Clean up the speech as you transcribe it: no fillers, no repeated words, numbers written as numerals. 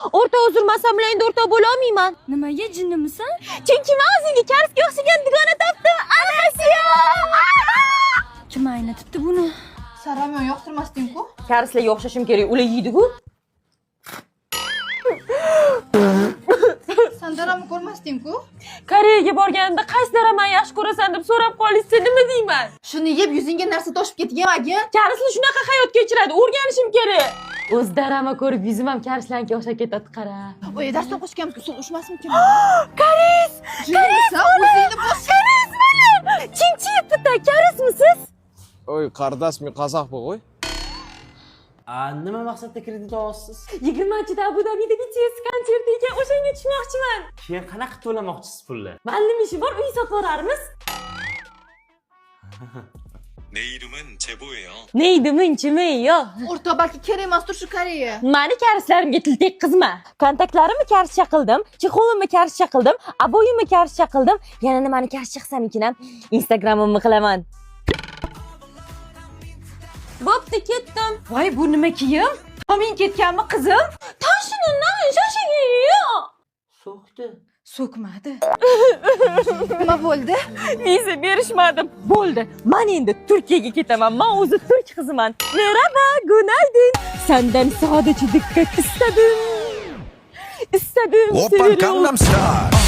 O'rta uzurmasam bilan endi o'rta bo'la olmayman. Nimaga jinnimisan? Chunki men o'zingga karsga o'xshagan dugona topdim. Anasiya! Kim aynatibdi buni? Saramyon yoqtirmasding-ku. Karslarga o'xshashim kerak, ular yeydi-ku. Sen daramni ko'rmasding-ku. Koreyaga borganimda qaysi daraman yaxshi ko'rasan deb so'rab qolishsa nima deyman? Shuni yeb yuzingga narsa toshib ketgan. Karslar shunaqa hayot kechiradi, o'rganishim kerak. O'z darama ko'rib yuzim ham karslarga o'xshab ketadi, qara. Oy, darsdan qo'shganmiz, suv ushmasmikin? Karis! Karis, o'zingni bos. Karis mana! Chinchi bitta karismisiz? Oy, qardosh, men qozoqman qo'y. Nima maqsadda kredit olyapsiz? 20-da Abu Dabida BTS konserti ekan, o'shanga tushmoqchiman. Keyin qanaqa to'lamoqchisiz pulni? Ma'lum ishi bor, uy sotib olamiz. 내 이름은 제보예요. Neydi munchimeyo? O'rta balki kerak emasdir shu Koreya. Mani karslarimga til tekkizma. Kontaktlarimni karscha qildim, chexolimni karscha qildim, aboyimni karscha qildim. Yana nimani karscha qilsam ekan? Instagramimni qilaman. Bo'pti, ketdim. Voy, bu nima kiyim? Tomin ketganmi, qizim? Tashinimdan shoshig'ingyo. So'kdi. So'kmadi. Nima bo'ldi? Viza berishmadi. Bo'ldi. Men endi Turkiyaga ketaman. Men o'zi turk qiziman. Merhaba, günaydın. Senden sadece dikkat istedim. İstedim Oppan Gangnam Style.